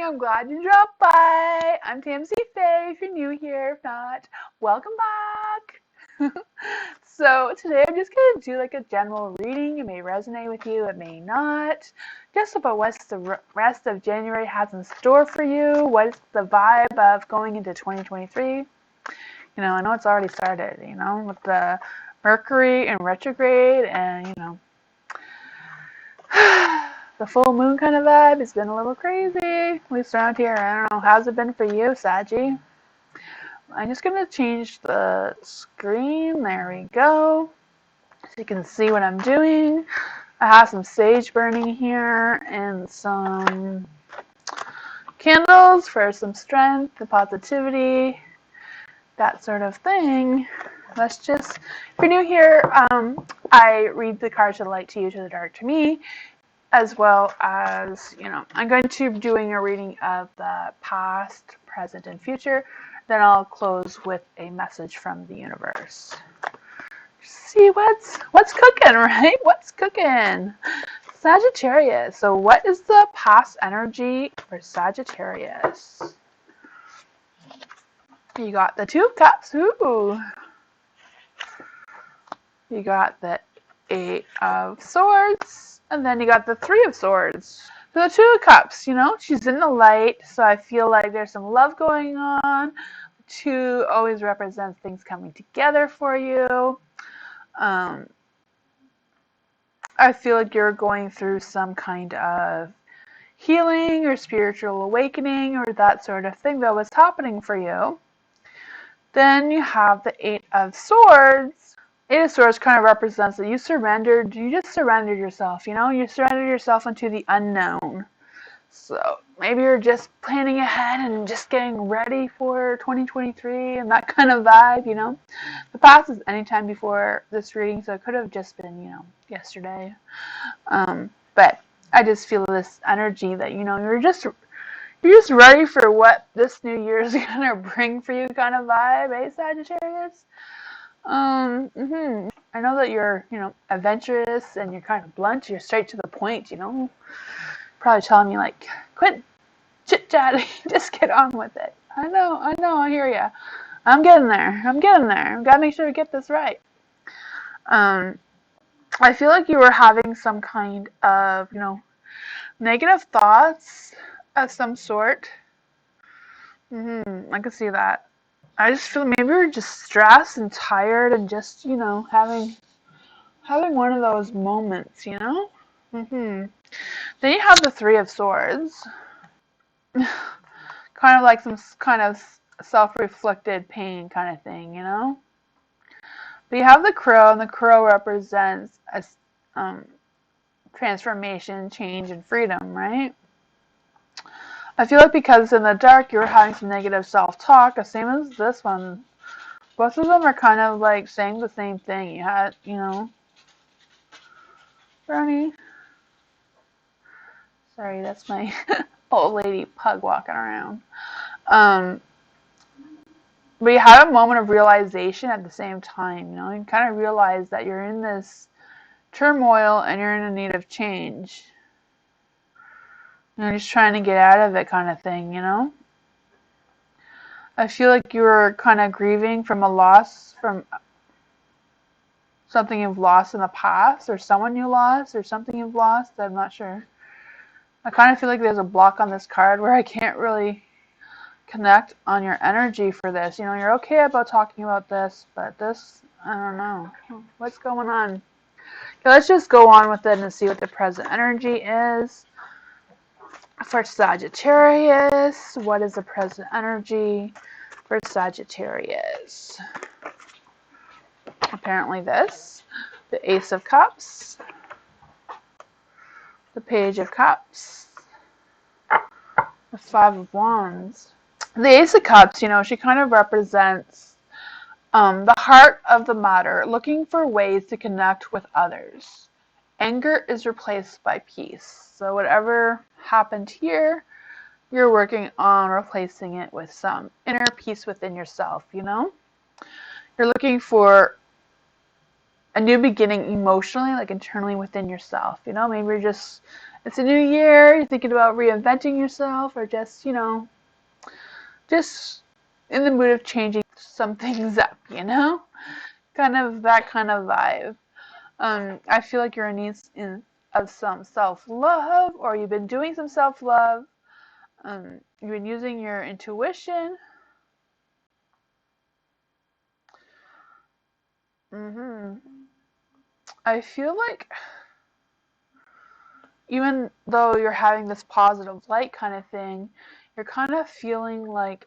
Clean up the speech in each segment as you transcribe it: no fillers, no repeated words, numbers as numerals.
I'm glad you dropped by. I'm TMC Faye, if you're new here. If not, welcome back. So today I'm just going to do like a general reading. It may resonate with you, it may not. Just about what the rest of January has in store for you. What's the vibe of going into 2023? I know it's already started, with the Mercury in retrograde and, the full moon kind of vibe. It's been a little crazy, at least around here. I don't know. How's it been for you, Saggy? I'm just going to change the screen. There we go. So you can see what I'm doing. I have some sage burning here and some candles for some strength and positivity, that sort of thing. Let's just, if you're new here, I read the cards to the light to you, to the dark to me, as well as, I'm going to be doing a reading of the past, present, and future. Then I'll close with a message from the universe. See what's cooking, right? What's cooking? Sagittarius. So what is the past energy for Sagittarius? You got the Two of Cups. Ooh. You got the Eight of Swords. And then you got the Three of Swords. So the Two of Cups, she's in the light. So I feel like there's some love going on. Two always represents things coming together for you. I feel like you're going through some kind of healing or spiritual awakening or that sort of thing that was happening for you. Then you have the Eight of Swords. Eight of Swords kind of represents that you just surrendered yourself, you surrendered yourself into the unknown. So maybe you're just planning ahead and just getting ready for 2023 and that kind of vibe, The past is anytime before this reading, so it could have just been, yesterday. But I just feel this energy that, you're just ready for what this new year is gonna bring for you, kind of vibe, Sagittarius? I know that you're, adventurous and you're kind of blunt. You're straight to the point, Probably telling me like, quit chit-chatting, just get on with it. I know, I hear ya. I'm getting there. I've got to make sure to get this right. I feel like you were having some kind of, negative thoughts of some sort. I can see that. I just feel maybe you're just stressed and tired and just, having one of those moments, Then you have the Three of Swords. Kind of like some kind of self-reflected pain kind of thing, But you have the Crow, and the Crow represents a transformation, change, and freedom, right? I feel like because in the dark you were having some negative self-talk, the same as this one. Both of them are kind of like saying the same thing. You had, Bernie. Sorry, that's my old lady pug walking around. But you had a moment of realization at the same time, You kind of realize that you're in this turmoil and you're in a need of change. You're just trying to get out of it kind of thing, I feel like you were kind of grieving from a loss, from something you've lost in the past, or someone you lost, or something you've lost. I'm not sure. I kind of feel like there's a block on this card where I can't really connect on your energy for this. You're okay about talking about this, but this, I don't know. What's going on? Okay, let's just go on with it and see what the present energy is. For Sagittarius, what is the present energy for Sagittarius? Apparently this, the Ace of Cups, the Page of Cups, the Five of Wands. The Ace of Cups, she kind of represents the heart of the matter, looking for ways to connect with others. Anger is replaced by peace. So whatever happened here, you're working on replacing it with some inner peace within yourself, You're looking for a new beginning emotionally, like internally within yourself. You know, maybe you're just, it's a new year, you're thinking about reinventing yourself, or just, you know, just in the mood of changing some things up, you know? Kind of that kind of vibe. I feel like you're in need of some self-love, or you've been doing some self-love. You've been using your intuition. I feel like even though you're having this positive light kind of thing, you're kind of feeling like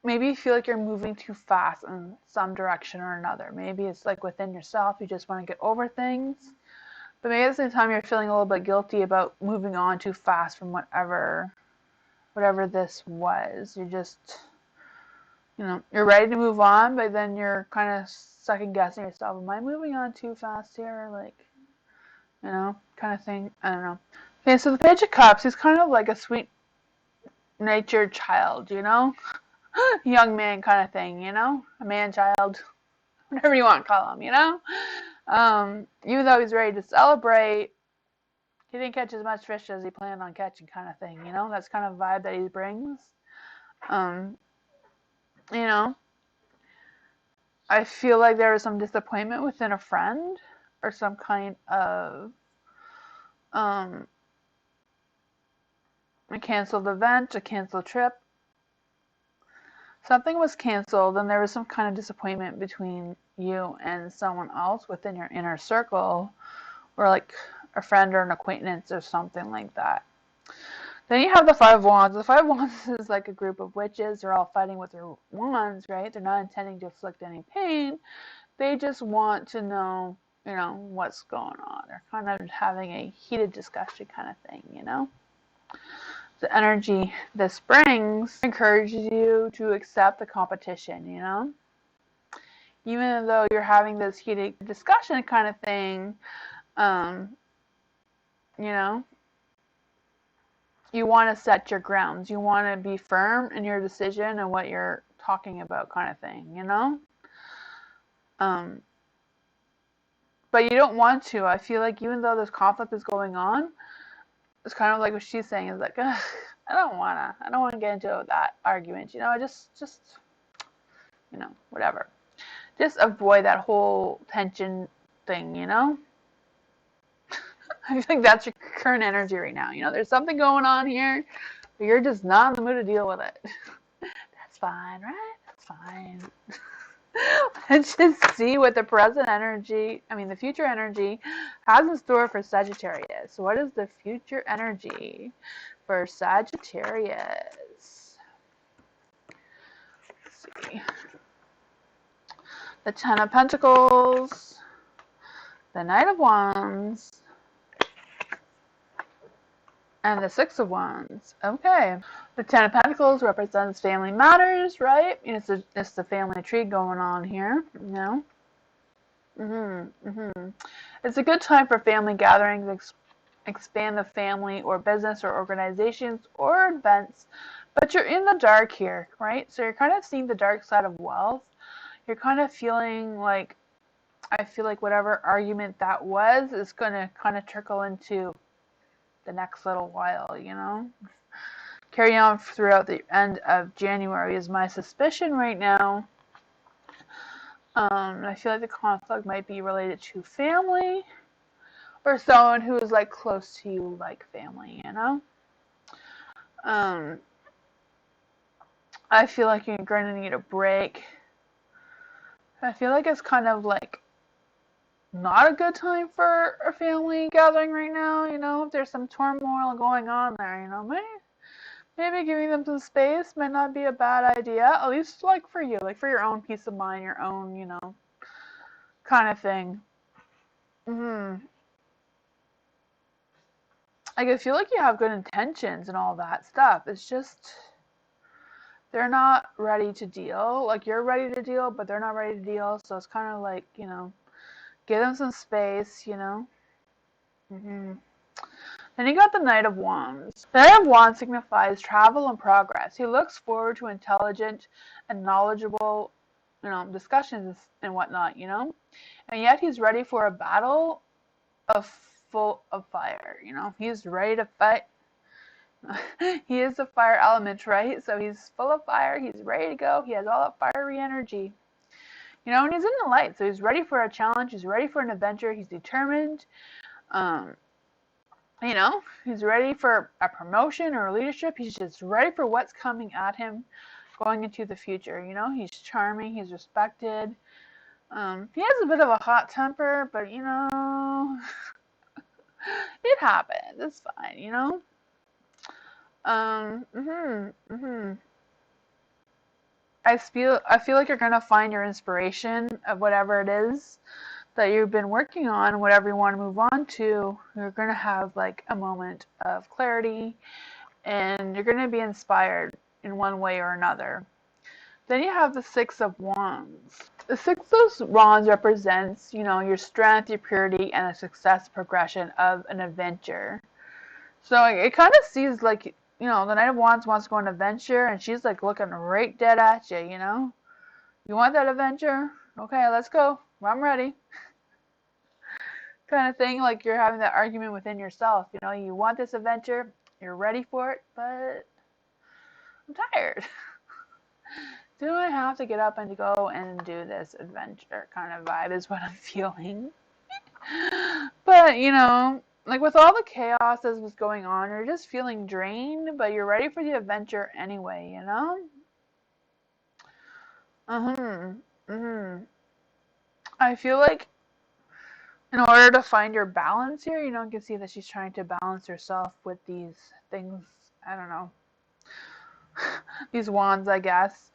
maybe you feel like you're moving too fast in some direction or another. Maybe it's like within yourself, you just want to get over things. But maybe at the same time, you're feeling a little bit guilty about moving on too fast from whatever this was. You're just, you know, you're ready to move on, but then you're kind of second guessing yourself. Am I moving on too fast here? Like, you know, kind of thing. I don't know. Okay, so the Page of Cups is kind of like a sweet natured child, you know? Young man kind of thing, you know? A man child, whatever you want to call him, you know? Even though he's ready to celebrate, he didn't catch as much fish as he planned on catching, kind of thing, you know? That's kind of vibe that he brings. Um, you know, I feel like there was some disappointment within a friend or some kind of um, a canceled event, a canceled trip. Something was canceled, and there was some kind of disappointment between you and someone else within your inner circle, or like a friend or an acquaintance or something like that. Then you have the Five of Wands. The Five of Wands is like a group of witches. They're all fighting with their wands, right? They're not intending to inflict any pain. They just want to know, you know, what's going on. They're kind of having a heated discussion kind of thing, you know? The energy this brings encourages you to accept the competition, you know? Even though you're having this heated discussion kind of thing, um, you know, you want to set your grounds. You want to be firm in your decision and what you're talking about kind of thing, you know? Um, but you don't want to. I feel like even though this conflict is going on, it's kind of like what she's saying is like, ugh, I don't wanna get into that argument, you know, just, you know, whatever. Just avoid that whole tension thing, you know? I think that's your current energy right now, you know, there's something going on here, but you're just not in the mood to deal with it. That's fine, right? That's fine. Let's just see what the present energy, the future energy has in store for Sagittarius. What is the future energy for Sagittarius? Let's see. The Ten of Pentacles, the Knight of Wands, and the Six of Wands. Okay. The Ten of Pentacles represents family matters, right? It's the family tree going on here, you know? It's a good time for family gatherings, expand the family or business or organizations or events, but you're in the dark here, right? So you're kind of seeing the dark side of wealth. You're kind of feeling like, I feel like whatever argument that was is going to kind of trickle into the next little while, you know? Carry on throughout the end of January is my suspicion right now. I feel like the conflict might be related to family or someone who is like close to you, like family, you know? I feel like you're going to need a break. I feel like it's kind of like not a good time for a family gathering right now, you know? If there's some turmoil going on there, you know? Maybe giving them some space might not be a bad idea, at least like for you, like for your own peace of mind, your own, you know, kind of thing. Like I feel like you have good intentions and all that stuff. It's just they're not ready to deal. Like you're ready to deal, but they're not ready to deal. So it's kind of like, you know, give them some space, you know. Then you got the Knight of Wands. The Knight of Wands signifies travel and progress. He looks forward to intelligent and knowledgeable, discussions and whatnot, and yet he's ready for a battle of full of fire. He's ready to fight. He is a fire element, right? So he's full of fire. He's ready to go. He has all that fiery energy. And he's in the light, so he's ready for a challenge. He's ready for an adventure. He's determined. Um, he's ready for a promotion or leadership. He's just ready for what's coming at him going into the future. He's charming. He's respected. He has a bit of a hot temper, but it happens. It's fine. Um, mhm, mhm. I feel like you're gonna find your inspiration of whatever it is that you've been working on, whatever you want to move on to. You're gonna have like a moment of clarity, and you're gonna be inspired in one way or another. Then you have the Six of Wands. The Six of Wands represents, your strength, your purity, and the success progression of an adventure. So it kind of sees like, the Knight of Wands wants to go on an adventure, and she's like looking right dead at you. You want that adventure? Okay, let's go. I'm ready. Kind of thing, like you're having that argument within yourself. You want this adventure, you're ready for it, but I'm tired. Do I have to get up and go and do this adventure kind of vibe is what I'm feeling. But, like with all the chaos that was going on, you're just feeling drained, but you're ready for the adventure anyway. Mhm. Mhm. I feel like in order to find your balance here, you can see that she's trying to balance herself with these things. I don't know. These wands, I guess.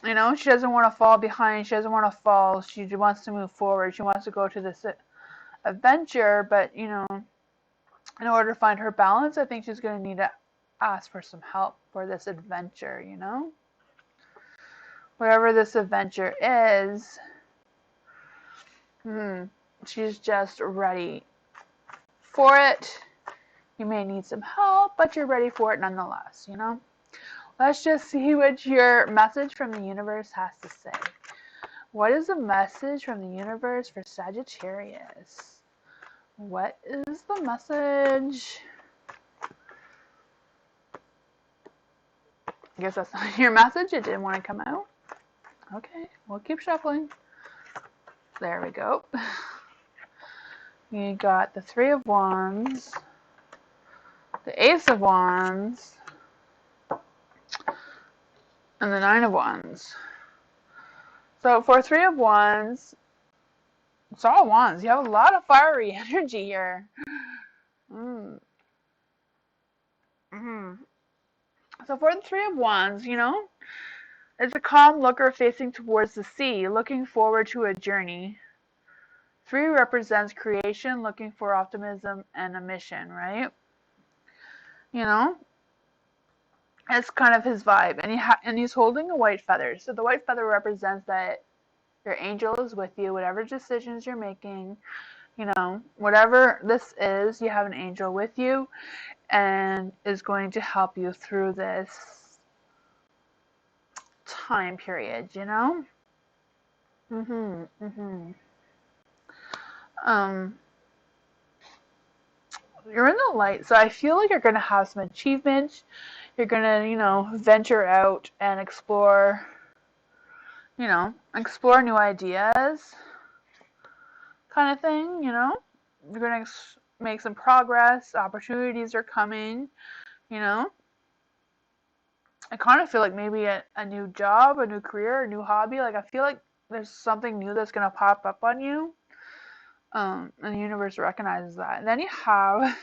She doesn't want to fall behind. She doesn't want to fall. She wants to move forward. She wants to go to this adventure, but, in order to find her balance, I think she's going to need to ask for some help for this adventure. Whatever this adventure is, she's just ready for it. You may need some help, but you're ready for it nonetheless. Let's just see what your message from the universe has to say. What is the message from the universe for Sagittarius? What is the message? I guess that's not your message. It didn't want to come out. Okay, we'll keep shuffling. There we go. You got the Three of Wands, the Ace of Wands, and the Nine of Wands. So for Three of Wands, it's all wands. You have a lot of fiery energy here. Mm. Mm-hmm. So for the Three of Wands, it's a calm looker facing towards the sea, looking forward to a journey. Three represents creation, looking for optimism and a mission, right? It's kind of his vibe, and he's holding a white feather. So the white feather represents that your angel is with you, whatever decisions you're making, whatever this is, you have an angel with you, and is going to help you through this time period. Mhm. Mhm. Um, you're in the light, so I feel like you're gonna have some achievements. You're gonna, venture out and explore new ideas, kind of thing. You're gonna make some progress. Opportunities are coming. You know, I kind of feel like maybe a new job, a new career, a new hobby. Like I feel like there's something new that's gonna pop up on you. And the universe recognizes that. And then you have,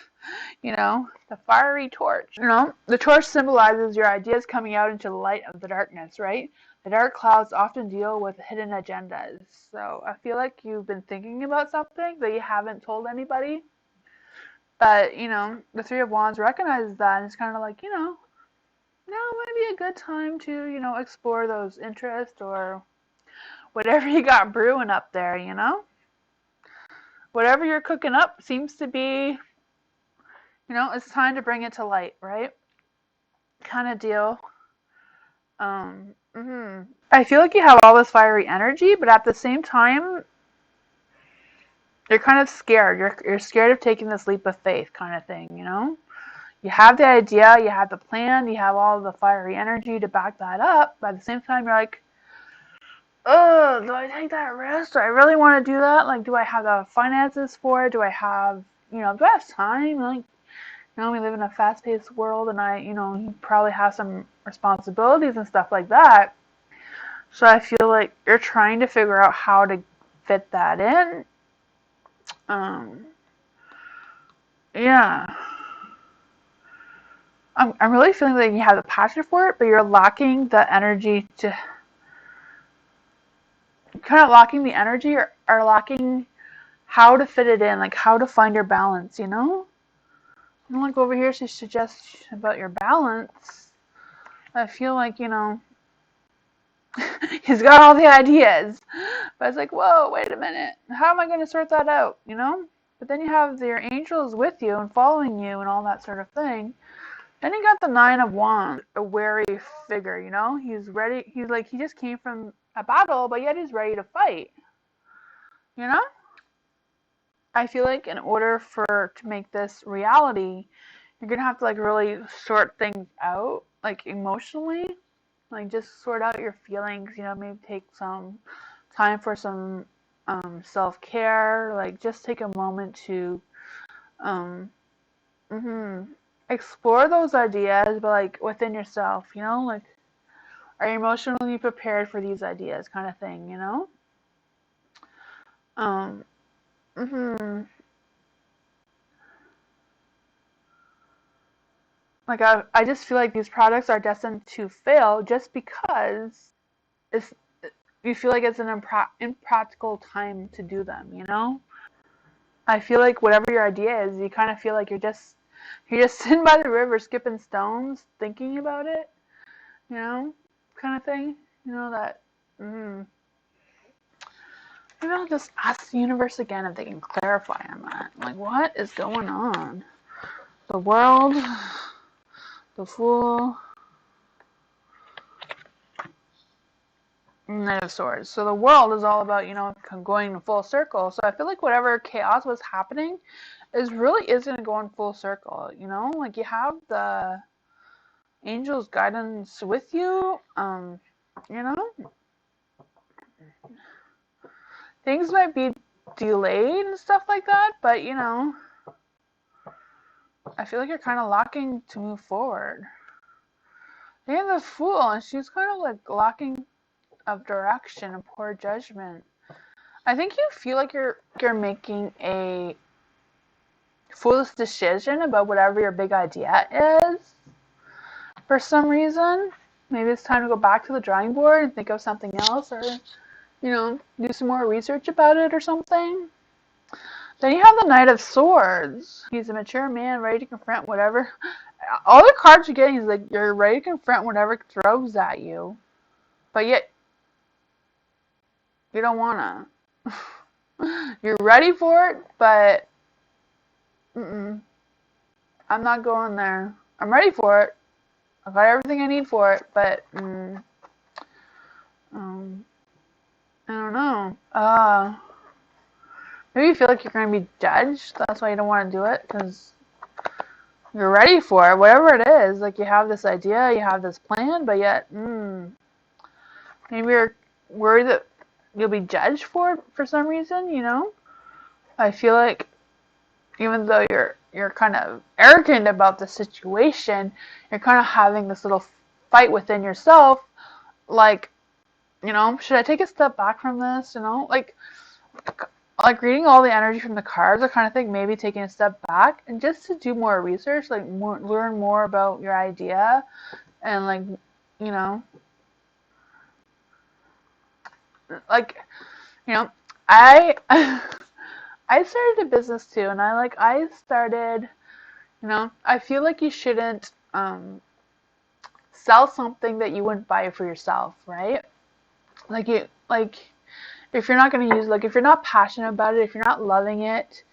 the fiery torch. The torch symbolizes your ideas coming out into the light of the darkness, right? The dark clouds often deal with hidden agendas. So I feel like you've been thinking about something that you haven't told anybody. But, the Three of Wands recognizes that, and it's kind of like, now might be a good time to, explore those interests or whatever you got brewing up there. whatever you're cooking up seems to be, it's time to bring it to light, right? Kind of deal. I feel like you have all this fiery energy, but at the same time, you're kind of scared. You're scared of taking this leap of faith, kind of thing. You have the idea, you have the plan, you have all the fiery energy to back that up. But at the same time, you're like, oh, do I take that risk? Do I really want to do that? Like, do I have the finances for it? Do I have, do I have time? Like, we live in a fast-paced world, and you probably have some responsibilities and stuff like that. So I feel like you're trying to figure out how to fit that in. Yeah. I'm really feeling like you have the passion for it, but you're lacking the energy to, kind of lacking the energy, or lacking how to fit it in, like how to find your balance, I'm like over here to suggest about your balance. I feel like, he's got all the ideas, but it's like, whoa, wait a minute. How am I going to sort that out, But then you have your angels with you and following you and all that sort of thing. Then you got the Nine of Wands, a wary figure, He's ready. He's like, he just came from a battle, but yet he's ready to fight, you know? I feel like in order to make this reality, you're gonna have to like really sort things out, like emotionally, like just sort out your feelings, maybe take some time for some self-care, like just take a moment to um, explore those ideas, but like within yourself, like are you emotionally prepared for these ideas, kind of thing, Um, hmm Like I just feel like these products are destined to fail just because it's you feel like it's an impractical time to do them, I feel like whatever your idea is, you kind of feel like you're just sitting by the river skipping stones, thinking about it, kind of thing. That. Mm. Maybe I'll just ask the universe again if they can clarify on that. Like, what is going on? The world, the Fool, Knight of Swords. So the world is all about, going in full circle. So I feel like whatever chaos was happening really is going to go in full circle, Like you have the angels' guidance with you, you know? Things might be delayed and stuff like that, but, I feel like you're kind of locking to move forward. You're the Fool, and she's kind of like lacking of direction and poor judgment. I think you feel like you're making a foolish decision about whatever your big idea is for some reason. Maybe it's time to go back to the drawing board and think of something else, or do some more research about it or something. Then you have the Knight of Swords. He's a mature man ready to confront whatever. All the cards you're getting is like you're ready to confront whatever throws at you, but yet you don't wanna. You're ready for it, but I'm not going there. I'm ready for it. I've got everything I need for it, but I don't know. Maybe you feel like you're going to be judged. That's why you don't want to do it, because you're ready for it, whatever it is. Like you have this idea, you have this plan, but yet, maybe you're worried that you'll be judged for it for some reason. I feel like even though you're kind of arrogant about the situation, you're kind of having this little fight within yourself, like, should I take a step back from this? Like reading all the energy from the cards, I kind of think maybe taking a step back and just to do more research, like learn more about your idea, and like, you know, like, I I started a business too, and I started, I feel like you shouldn't sell something that you wouldn't buy for yourself, right? Like if you're not going to use, like, if you're not passionate about it, if you're not loving it,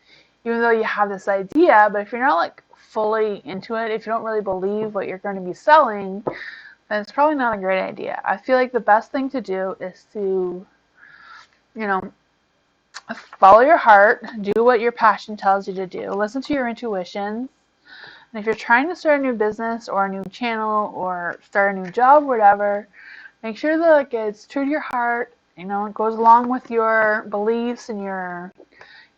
even though you have this idea, but if you're not like fully into it, if you don't really believe what you're going to be selling, then it's probably not a great idea. I feel like the best thing to do is to, you know, follow your heart, do what your passion tells you to do, listen to your intuition. And if you're trying to start a new business or a new channel or start a new job, whatever, make sure that like it's true to your heart. You know, it goes along with your beliefs and your,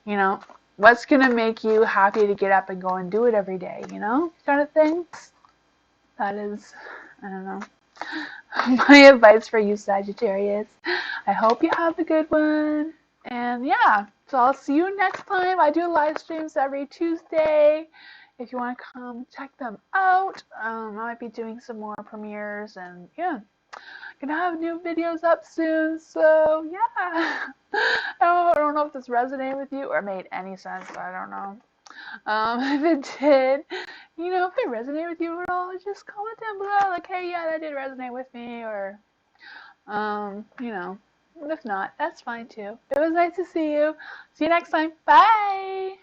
you know, what's gonna make you happy to get up and go and do it every day. You know, kind of thing. That is, I don't know, my advice for you, Sagittarius. I hope you have a good one. And yeah, so I'll see you next time. I do live streams every Tuesday. If you want to come check them out, I might be doing some more premieres, and yeah, gonna have new videos up soon. So yeah, I don't know if this resonated with you or made any sense. I don't know. If it did, you know, if it resonated with you at all, just comment down below, like, hey, yeah, that did resonate with me, or you know. If not, that's fine too. It was nice to see you. See you next time. Bye!